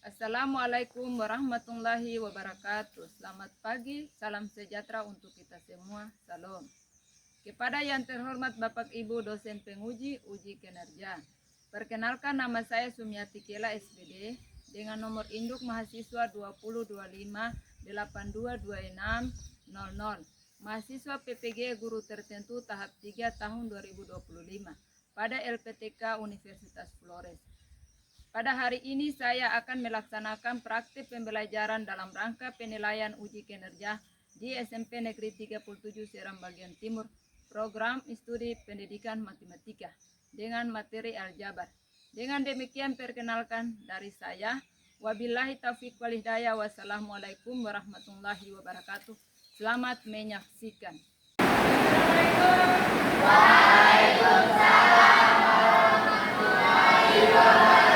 Assalamualaikum warahmatullahi wabarakatuh. Selamat pagi, salam sejahtera untuk kita semua. Salam. Kepada yang terhormat Bapak Ibu dosen penguji uji kinerja. Perkenalkan, nama saya Sumiati Kela SPD dengan nomor induk mahasiswa 2025822600. Mahasiswa PPG Guru Tertentu tahap 3 tahun 2025 pada LPTK Universitas Flores. Pada hari ini saya akan melaksanakan praktik pembelajaran dalam rangka penilaian uji kinerja di SMP Negeri 37 Seram Bagian Timur, program studi pendidikan matematika dengan materi aljabar. Dengan demikian perkenalkan dari saya. Wabillahi taufiq wal hidayah. Wassalamualaikum warahmatullahi wabarakatuh. Selamat menyaksikan. Waalaikumsalam warahmatullahi wabarakatuh.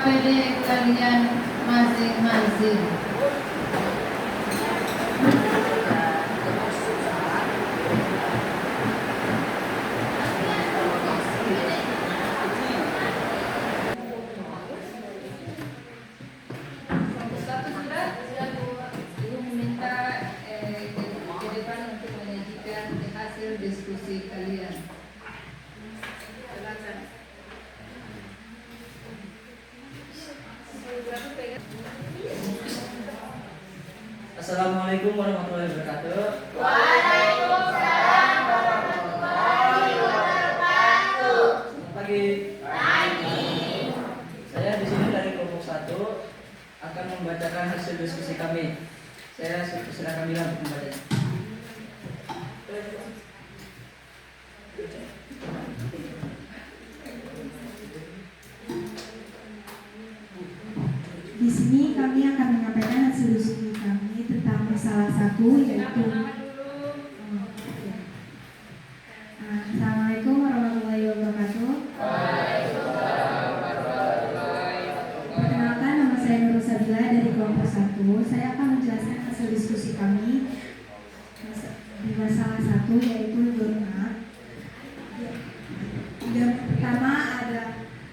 KPD kalian masing-masing. Satu sudah, Ibu meminta ke depan untuk menyajikan hasil diskusi kalian. Silakan. Assalamualaikum warahmatullahi wabarakatuh. Waalaikumsalam warahmatullahi wabarakatuh. Selamat pagi. Saya di sini dari kelompok 1 akan membacakan hasil diskusi kami. Saya silakan bilang untuk membacanya. Di sini kami akan menyampaikan hasil diskusi kami tentang masalah 1 yaitu Assalamualaikum warahmatullahi wabarakatuh. Perkenalkan, nama saya Nurul Sabila dari kelompok 1. Saya akan menjelaskan hasil diskusi kami di masalah 1 yaitu donat. Yang pertama ada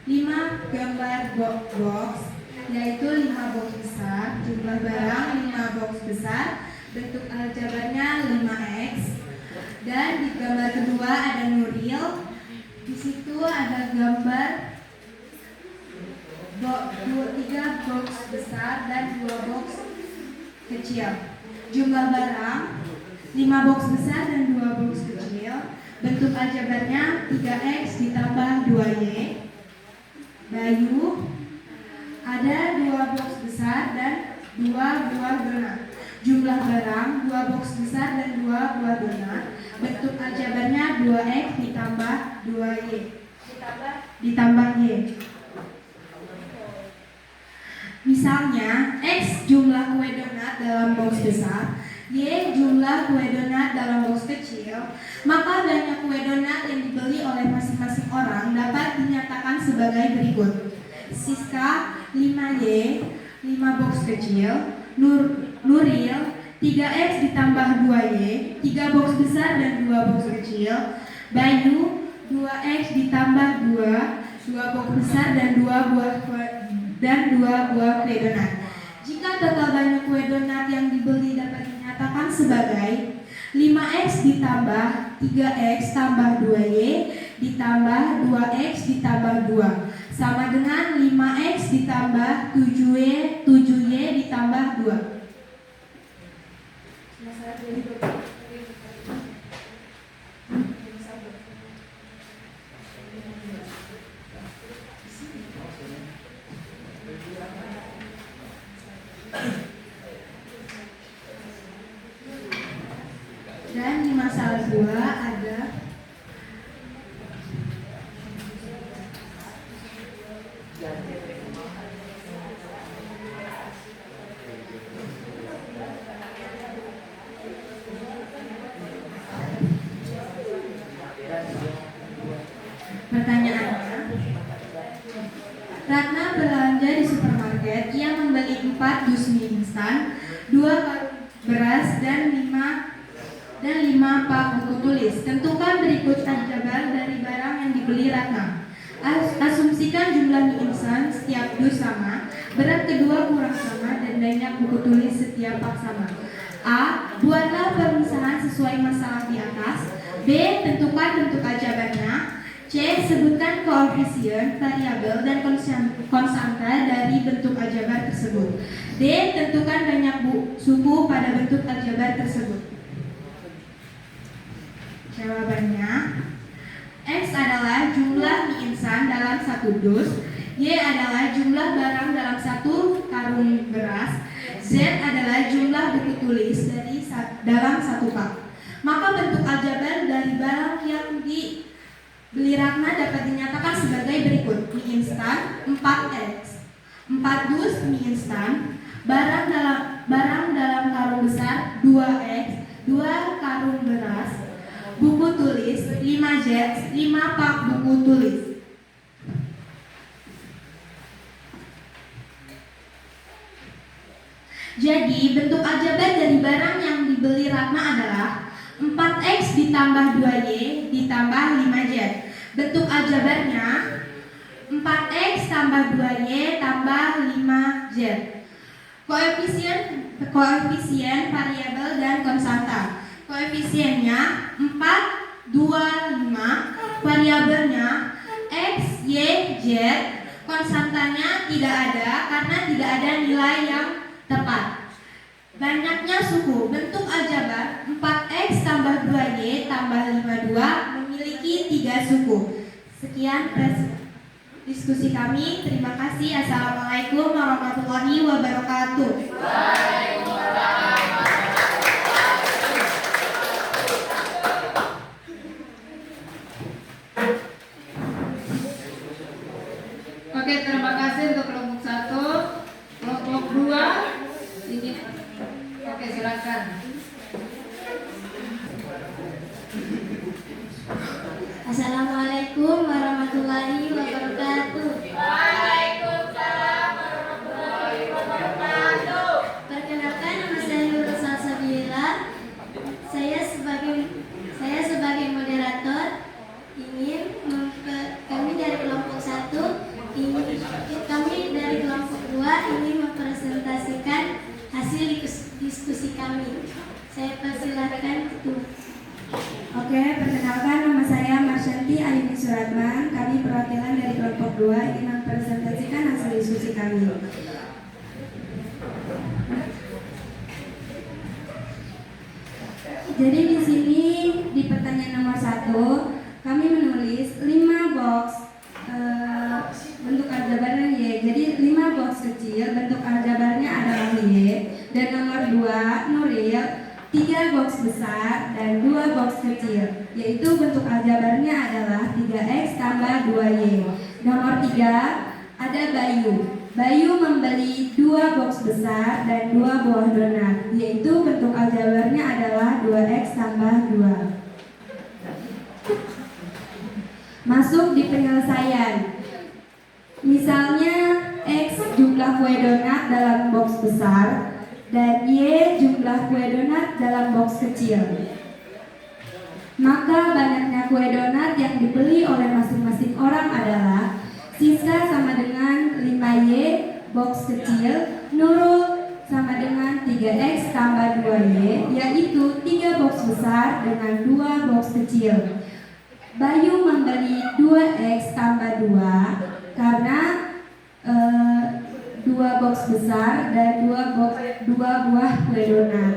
5 gambar box, yaitu 5 box besar, jumlah barang 5 box besar, bentuk aljabarnya 5x. Dan di gambar kedua ada Nuril. Di situ ada gambar 3 box besar dan 2 box kecil. Jumlah barang 5 box besar dan 2 box kecil. Bentuk aljabarnya 3x ditambah 2y. Bayu, ada 2 box besar dan 2 buah donat. Jumlah barang 2 box besar dan 2 buah donat. Bentuk aljabarnya 2x ditambah 2y ditambah y. Misalnya, x jumlah kue donat dalam box besar, y jumlah kue donat dalam box kecil, maka banyak kue donat yang dibeli oleh masing-masing orang dapat dinyatakan sebagai berikut. Siska 5y, 5 box kecil, Nuril 3x ditambah 2y, 3 box besar dan 2 box kecil, Bayu 2x ditambah 2 box besar dan 2 buah kue donat. Jika total banyak kue donat yang dibeli dapat dinyatakan sebagai 5x ditambah 3x tambah 2y ditambah 2x ditambah 2 sama dengan 5x ditambah 7y ditambah 2. Dan di masalah 2 ada pertanyaannya. Ratna belanja di supermarket. Ia membeli 4 dus mie instan, 2 karung beras dan 5 pak buku tulis. Tentukan berikut aljabar dari barang yang dibeli Ratna. Asumsikan jumlah mie instan setiap dus sama, berat kedua kurang sama, dan banyak buku tulis setiap pak sama. A. Buatlah pemisahan sesuai masalah di atas. B. Tentukan bentuk aljabarnya. C. Sebutkan koefisien, variabel, dan konstanta dari bentuk aljabar tersebut. D. Tentukan banyak suku pada bentuk aljabar tersebut. Jawabannya, X adalah jumlah mie instan dalam 1 dus, Y adalah jumlah barang dalam 1 karung beras, Z adalah jumlah buku tulis dalam 1 pak. Maka bentuk aljabar dari barang yang dibeli Ratna dapat dinyatakan sebagai berikut. Mie instan 4x, 4 dus mie instan, barang dalam karung besar 2x, 2 karung beras, buku tulis 5 jet, 5 pak buku tulis. Jadi, bentuk aljabar dari barang yang dibeli Ratna adalah 4X ditambah 2Y ditambah 5Z. Bentuk aljabarnya 4X tambah 2Y tambah 5Z. Koefisien variabel dan konstanta. Koefisiennya 4, 2, 5. Variabelnya X, Y, Z. Konstantanya tidak ada karena tidak ada nilai yang tepat. Banyaknya suku. Bentuk aljabar 4X tambah 2Y tambah 52 memiliki 3 suku. Sekian diskusi kami. Terima kasih. Assalamualaikum warahmatullahi wabarakatuh. Oke, terima kasih untuk kelompok 1. Kelompok 2 ini. Oke, silakan. Assalamualaikum warahmatullahi wabarakatuh. Waalaikumsalam warahmatullahi wabarakatuh. Perkenalkan, nama saya Nurul Salsabila. Saya sebagai moderator kami dari kelompok 1 kami dari kelompok 2 ingin mempresentasikan hasil diskusi kami. Saya persilahkan ketua. Oke, perkenalkan, nama saya Marsyanti Ayuni Suratman. Kami perwakilan dari kelompok 2 ingin mempresentasikan hasil diskusi kami. Jadi di sini di pertanyaan nomor 1 kami menulis 5 box bentuk aljabarnya Y. Jadi 5 box kecil bentuk aljabarnya adalah Y. Dan nomor 2 Nuril 3 box besar dan 2 box kecil, yaitu bentuk aljabarnya adalah 3X tambah 2Y. Nomor 3 ada Bayu. Bayu membeli 2 box besar dan 2 buah donat, yaitu bentuk aljabarnya adalah 2X tambah 2. Masuk di penyelesaian. Misalnya X jumlah kue donat dalam box besar dan Y jumlah kue donat dalam box kecil. Maka banyaknya kue donat yang dibeli oleh masing-masing orang adalah sisa sama dengan 5Y box kecil, Nurul sama dengan 3X tambah 2Y, yaitu 3 box besar dengan 2 box kecil. Bayu membeli 2X tambah 2 karena 2 box besar dan 2 buah kue donat.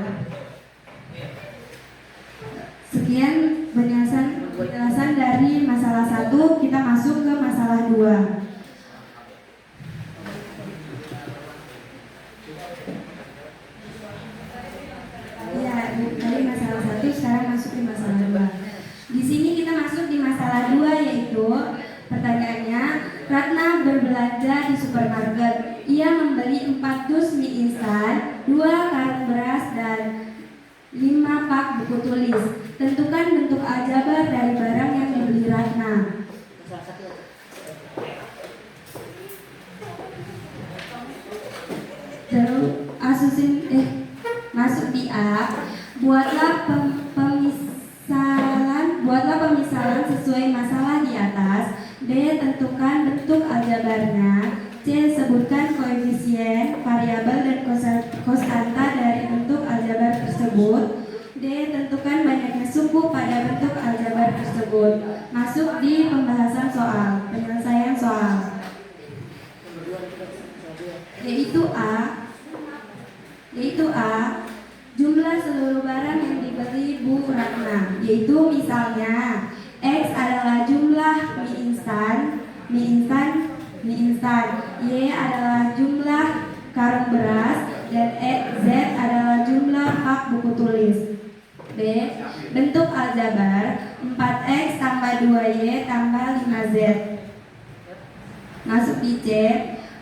Sekian penjelasan dari masalah 1, kita masuk ke masalah 2. Ya, dari masalah 1 sekarang masuk ke masalah 2. Di sini kita masuk di masalah 2, yaitu pertanyaannya, Ratna berbelanja di supermarket. Ia membeli 4 dus mie instan, 2 karung beras dan 5 pak buku tulis. Tentukan bentuk aljabar dari barang yang dibeli Ratna. Terus masuk di A. Buatlah pemisalan sesuai masalah di atas. B. Tentukan bentuk aljabarnya. C. Sebutkan koefisien, variabel dan konstanta dari bentuk aljabar tersebut. D. Tentukan banyaknya suku pada bentuk aljabar tersebut. Masuk di pembahasan soal, penyelesaian soal. Yaitu A. Jumlah seluruh barang yang dibeli Bu Ratna, yaitu misalnya X adalah jumlah mie instan, Y adalah jumlah karung beras, dan Z adalah jumlah pak buku tulis. B. Bentuk aljabar 4X tambah 2Y tambah 5Z. Masuk di C.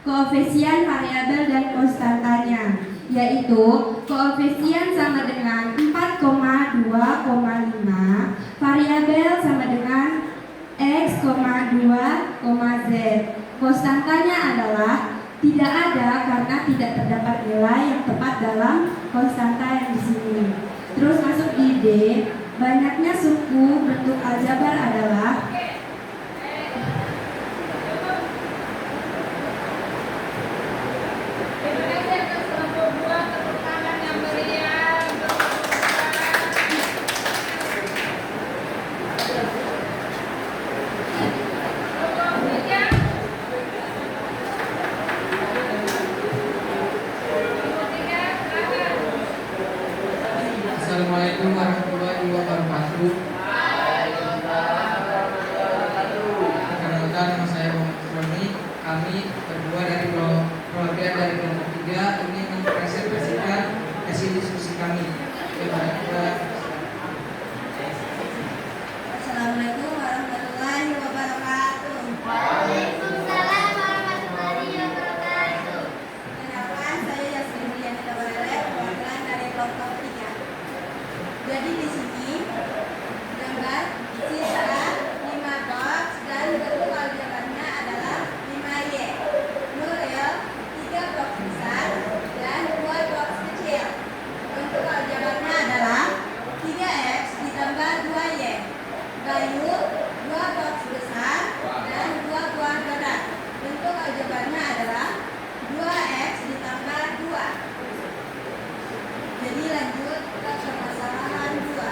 Koefisien variabel dan konstantanya, yaitu koefisien sama dengan 4,2,5, variabel sama dengan X, 2, Z. Konstantanya adalah Tidak ada karena tidak terdapat nilai yang tepat dalam konstanta yang di sini. Terus masuk di D, banyaknya suku bentuk aljabar adalah Terima kasih atas kelompok 2, tepuk tangan yang meriah. Kelompok 3. Assalamualaikum warahmatullahi wabarakatuh. Perkenalkan, nama saya Muhammad Roni. Kami berdua dari keluarga dari kelompok 3 ingin mempresentasikan hasil diskusi kami. Assalamualaikum warahmatullahi wabarakatuh. Waalaikumsalam warahmatullahi wabarakatuh. Kenalkan, saya Yasmin Diana Tabarele, perwakilan dari kelompok 3. Jadi di sini gambar sisa 5 box dan bentuk aljabarnya adalah 5Y. Nuril 3 box besar dan 2 box kecil. Bentuk aljabarnya adalah 3X ditambah 2Y. Bayu 2 box besar dan 2 buah donat. Bentuk aljabarnya adalah 2X ditambah 2. Jadi lanjut ke permasalahan 2.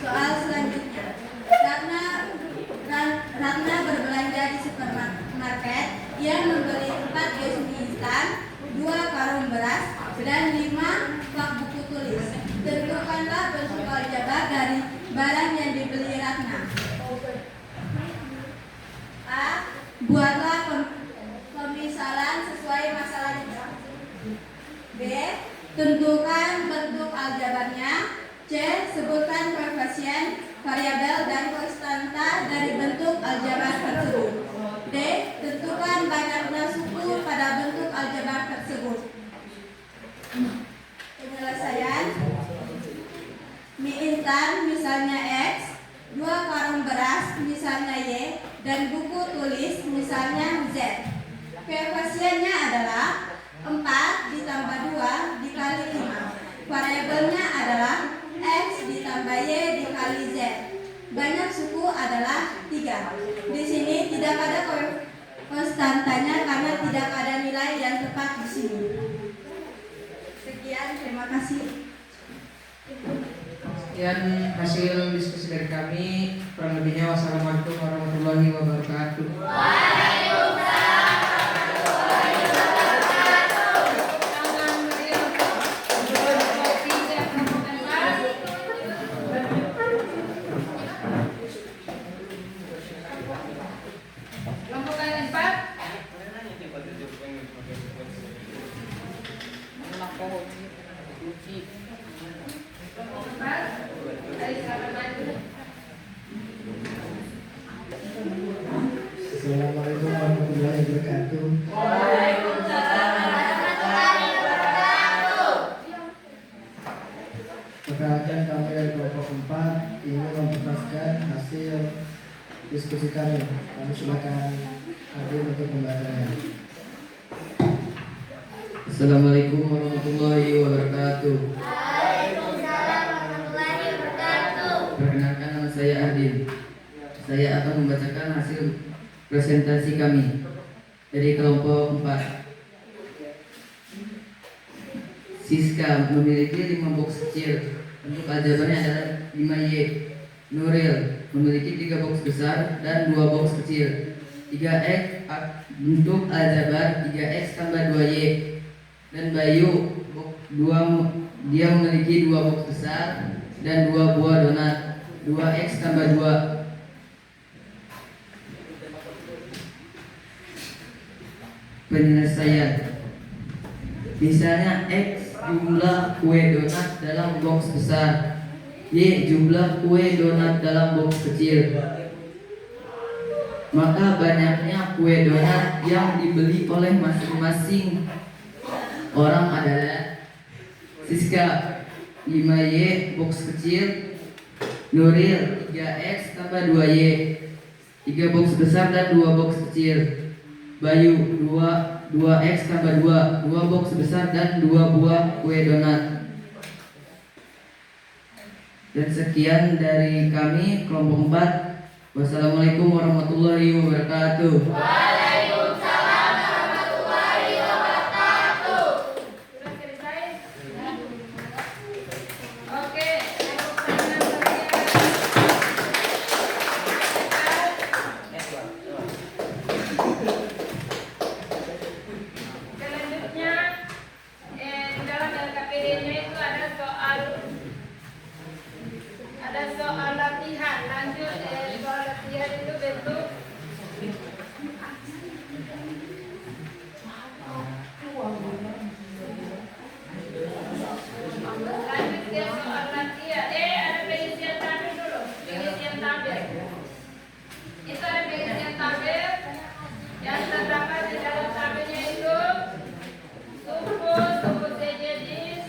Soal selanjutnya, Ratna berbelanja di supermarket. Ia membeli 4 gas mie instan, 2 karung beras, dan 5 pak buku tulis. Tentukanlah bentuk aljabar dari barang yang dibeli Ratna. A. Buatlah pemisalan sesuai masalahnya. B. Tentukan bentuk aljabarnya. C. Sebutkan koefisien, variabel, dan konstanta dari bentuk aljabar tersebut. D. Tentukan banyaknya suku pada bentuk aljabar tersebut. Penyelesaian. Mie instan misalnya X, 2 karung beras misalnya Y, dan buku tulis misalnya Z. Koefisiennya adalah 4 ditambah 2 dikali 5. Variabelnya adalah X ditambah Y dikali Z. Banyak suku adalah 3. Di sini tidak ada konstantanya karena tidak ada nilai yang tepat di sini. Sekian, terima kasih. Sekian hasil diskusi dari kami. Kurang lebihnya wassalamualaikum warahmatullahi wabarakatuh. Tangan meriah untuk kelompok 3, kelompok 4. Kelompok 4. Kelompok 4. Ayo silakan maju. Assalamualaikum warahmatullahi wabarakatuh. Perkenalkan, kami dari kelompok 4 ingin memperkenalkan hasil diskusi kami. Kami silakan hadir untuk membacanya. Assalamualaikum warahmatullahi wabarakatuh. Perkenalkan, nama saya Ardin. Saya akan membacakan hasil presentasi kami dari kelompok 4. Siska memiliki 5 box kecil. Bentuk aljabarnya adalah 5Y. Nuril memiliki 3 box besar dan 2 box kecil. 3X bentuk aljabar 3X tambah 2Y. Dan Bayu dia memiliki 2 box besar dan 2 buah donat. 2X tambah 2. penyelesaian. Misalnya X jumlah kue donat dalam box besar, Y jumlah kue donat dalam box kecil. Maka banyaknya kue donat yang dibeli oleh masing-masing orang adalah Siska 5Y box kecil, Nuril 3X tambah 2Y 3 box besar dan 2 box kecil, Bayu 2X tambah 2 box besar dan 2 buah kue donat. Dan sekian dari kami kelompok 4. Wassalamualaikum warahmatullahi wabarakatuh. Waalaikumsalam warahmatullahi wabarakatuh. Sudah selesai? Oke, tepuk tangan kalian. Selanjutnya, di dalam LKPD-nya itu ada soal latihan. Lanjut, soal latihan itu bentuk lanjut dia soal latihan. Ada pengisian tabel dulu. Pengisian tabel. Itu ada pengisian tabel yang terdapat di dalam tabelnya itu suku sejenis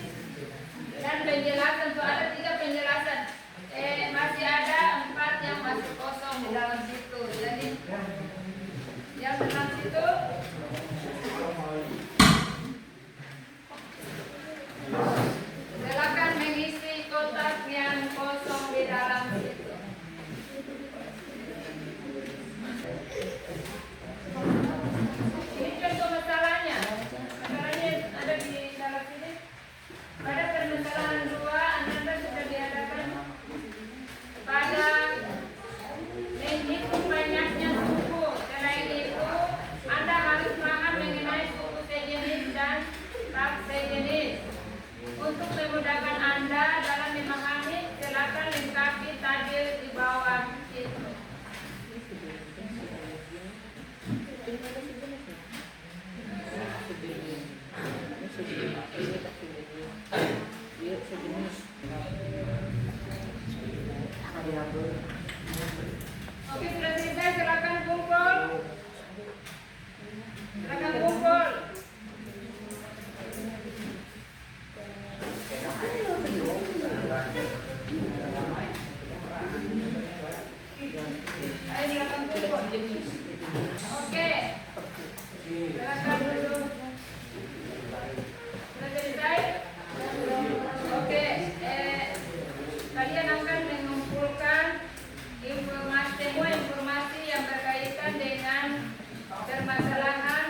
dan penjelasan. So ada 3 penjelasan. Masih ada 4 yang masih kosong di dalam situ. Jadi yang dalam situ silakan mengisi kotak yang kosong di dalam situ. Ini contoh masalahnya. Masalahnya ada di dalam sini. Pada permasalahan 2, Anda sudah diadakan pada menghitung banyaknya suku. Selain itu, Anda harus paham mengenai suku sejenis dan tak sejenis. Untuk memudahkan Anda dalam memahami, silakan lengkapi tabel di bawah itu. Oke, sudah selesai, silakan kumpul. Silakan kumpul. Ayo silakan kumpul. Oke. Silakan dulu. Sudah selesai? Oke, kalian akan mengumpulkan semua informasi yang berkaitan dengan permasalahan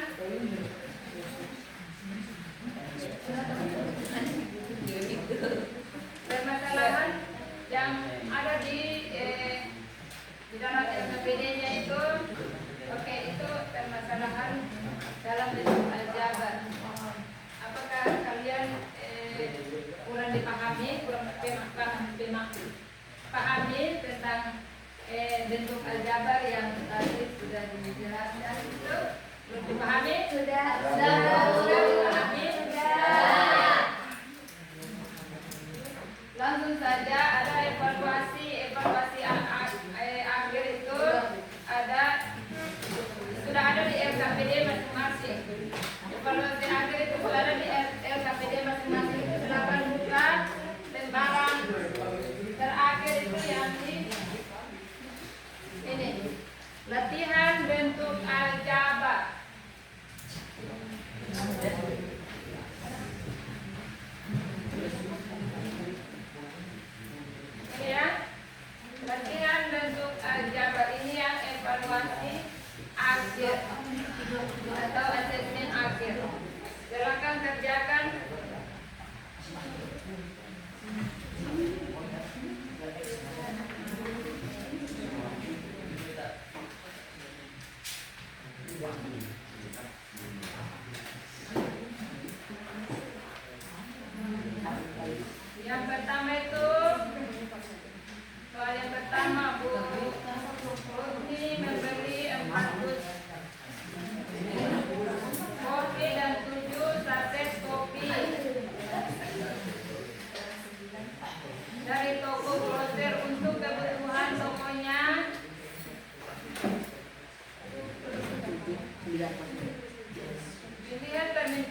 yang ada di dalam LKPD-nya itu. Oke, itu permasalahan dalam bentuk aljabar. Apakah kalian kurang dipahami, kurang pahami tentang bentuk aljabar yang tadi sudah dijelaskan itu? Belum dipahami? Sudah dipahami? Sudah. Langsung saja ada evaluasi akhir itu sudah ada di LKPD masing-masing. Evaluasi akhir itu sudah ada di LKPD masing-masing. Silakan buka lembaran terakhir itu yang di ini. Latihan bentuk aljabar.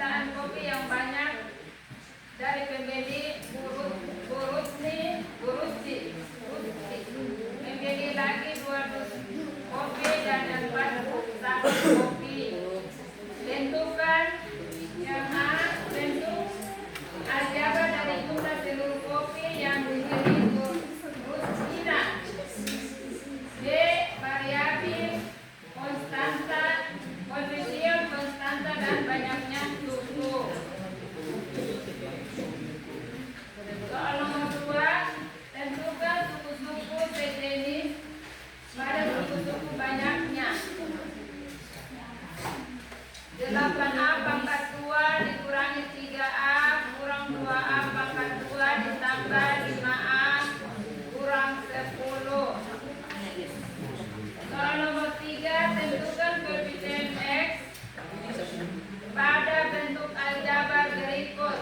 permintaan kopi yang banyak dari pembeli Burutsi. Pembeli lagi 200 kopi dan 4 saku kopi. Tentukan yang bentuk aljabar dari jumlah seluruh kopi yang dibeli Burusina. B. Variabel konstanta, koefisien konstanta dan banyaknya suku. Soal nomor 2, tentukan suku-suku sejenis pada suku-suku banyaknya. 8A pangkat 2 dikurangi 3A kurang 2A pangkat 2 ditambah 5A kurang 10. Soal nomor 3, tentukan koefisien X pada bentuk aljabar berikut.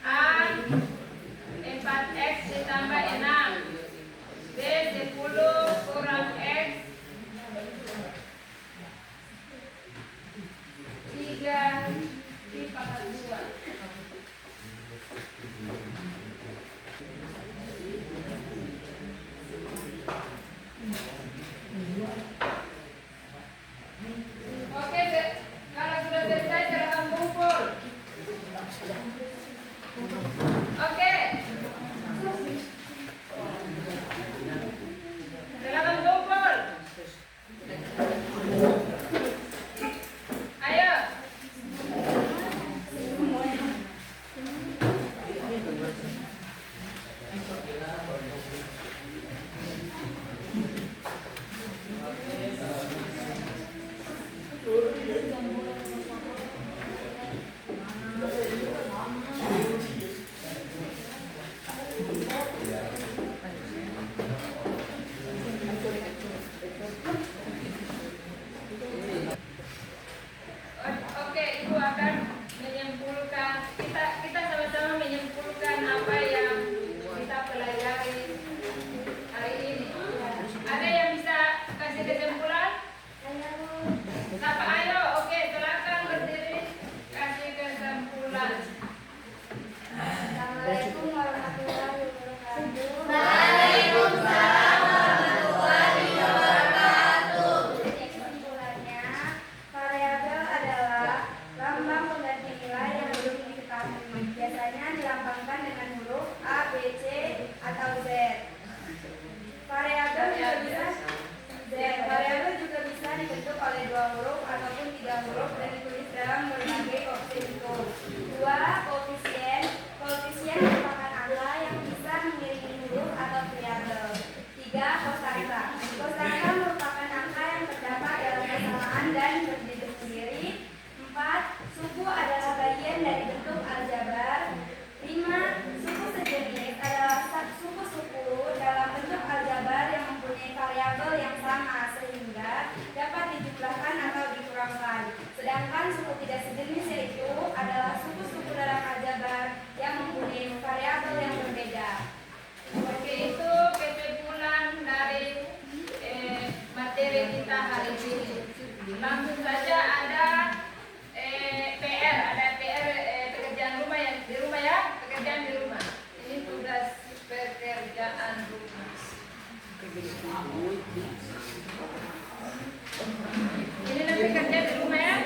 A 4X ditambah 6. B 10 kurang X 3 di pangkat 2. Oke, kalau sudah selesai silakan kumpul. Oke. Silakan kumpul. Ayo. Oke, Ibu akan menyimpulkan, kita sama-sama menyimpulkan apa yang kita pelajari hari ini. Ada yang bisa kasih kesimpulan? Siapa? Ayo, oke, silakan berdiri kasih kesimpulan. Assalamualaikum warahmatullahi wabarakatuh. Waalaikumsalam warahmatullahi wabarakatuh. Jadi kesimpulannya, variabel adalah lambang pengganti nilai yang belum diketahui. Biasanya dilambangkan dengan huruf A, B, C, atau Z. Variabel juga bisa dibentuk oleh 2 huruf ataupun 3 huruf dan ditulis dalam berbagai opsi bentuk. 2. Koefisien. Koefisien merupakan angka yang bisa mengiringi huruf atau variabel. 3. Konstanta. Konstanta merupakan angka yang terdapat dalam persamaan dan berdiri sendiri. 4. Suku adalah bagian dari bentuk aljabar. 5. Suku sejenis adalah suku-suku dalam bentuk aljabar yang mempunyai variabel yang sama sehingga dapat dijumlahkan atau dikurangkan. Sedangkan suku tidak sejenis yaitu adalah suku-suku dalam aljabar yang mempunyai variabel yang berbeda. Oke, itu kesimpulan dari materi kita hari ini. Langsung saja ada PR, pekerjaan rumah yang di rumah ya, pekerjaan di rumah. Ini tugas pekerjaan rumah. Ini nanti kerja di rumah ya.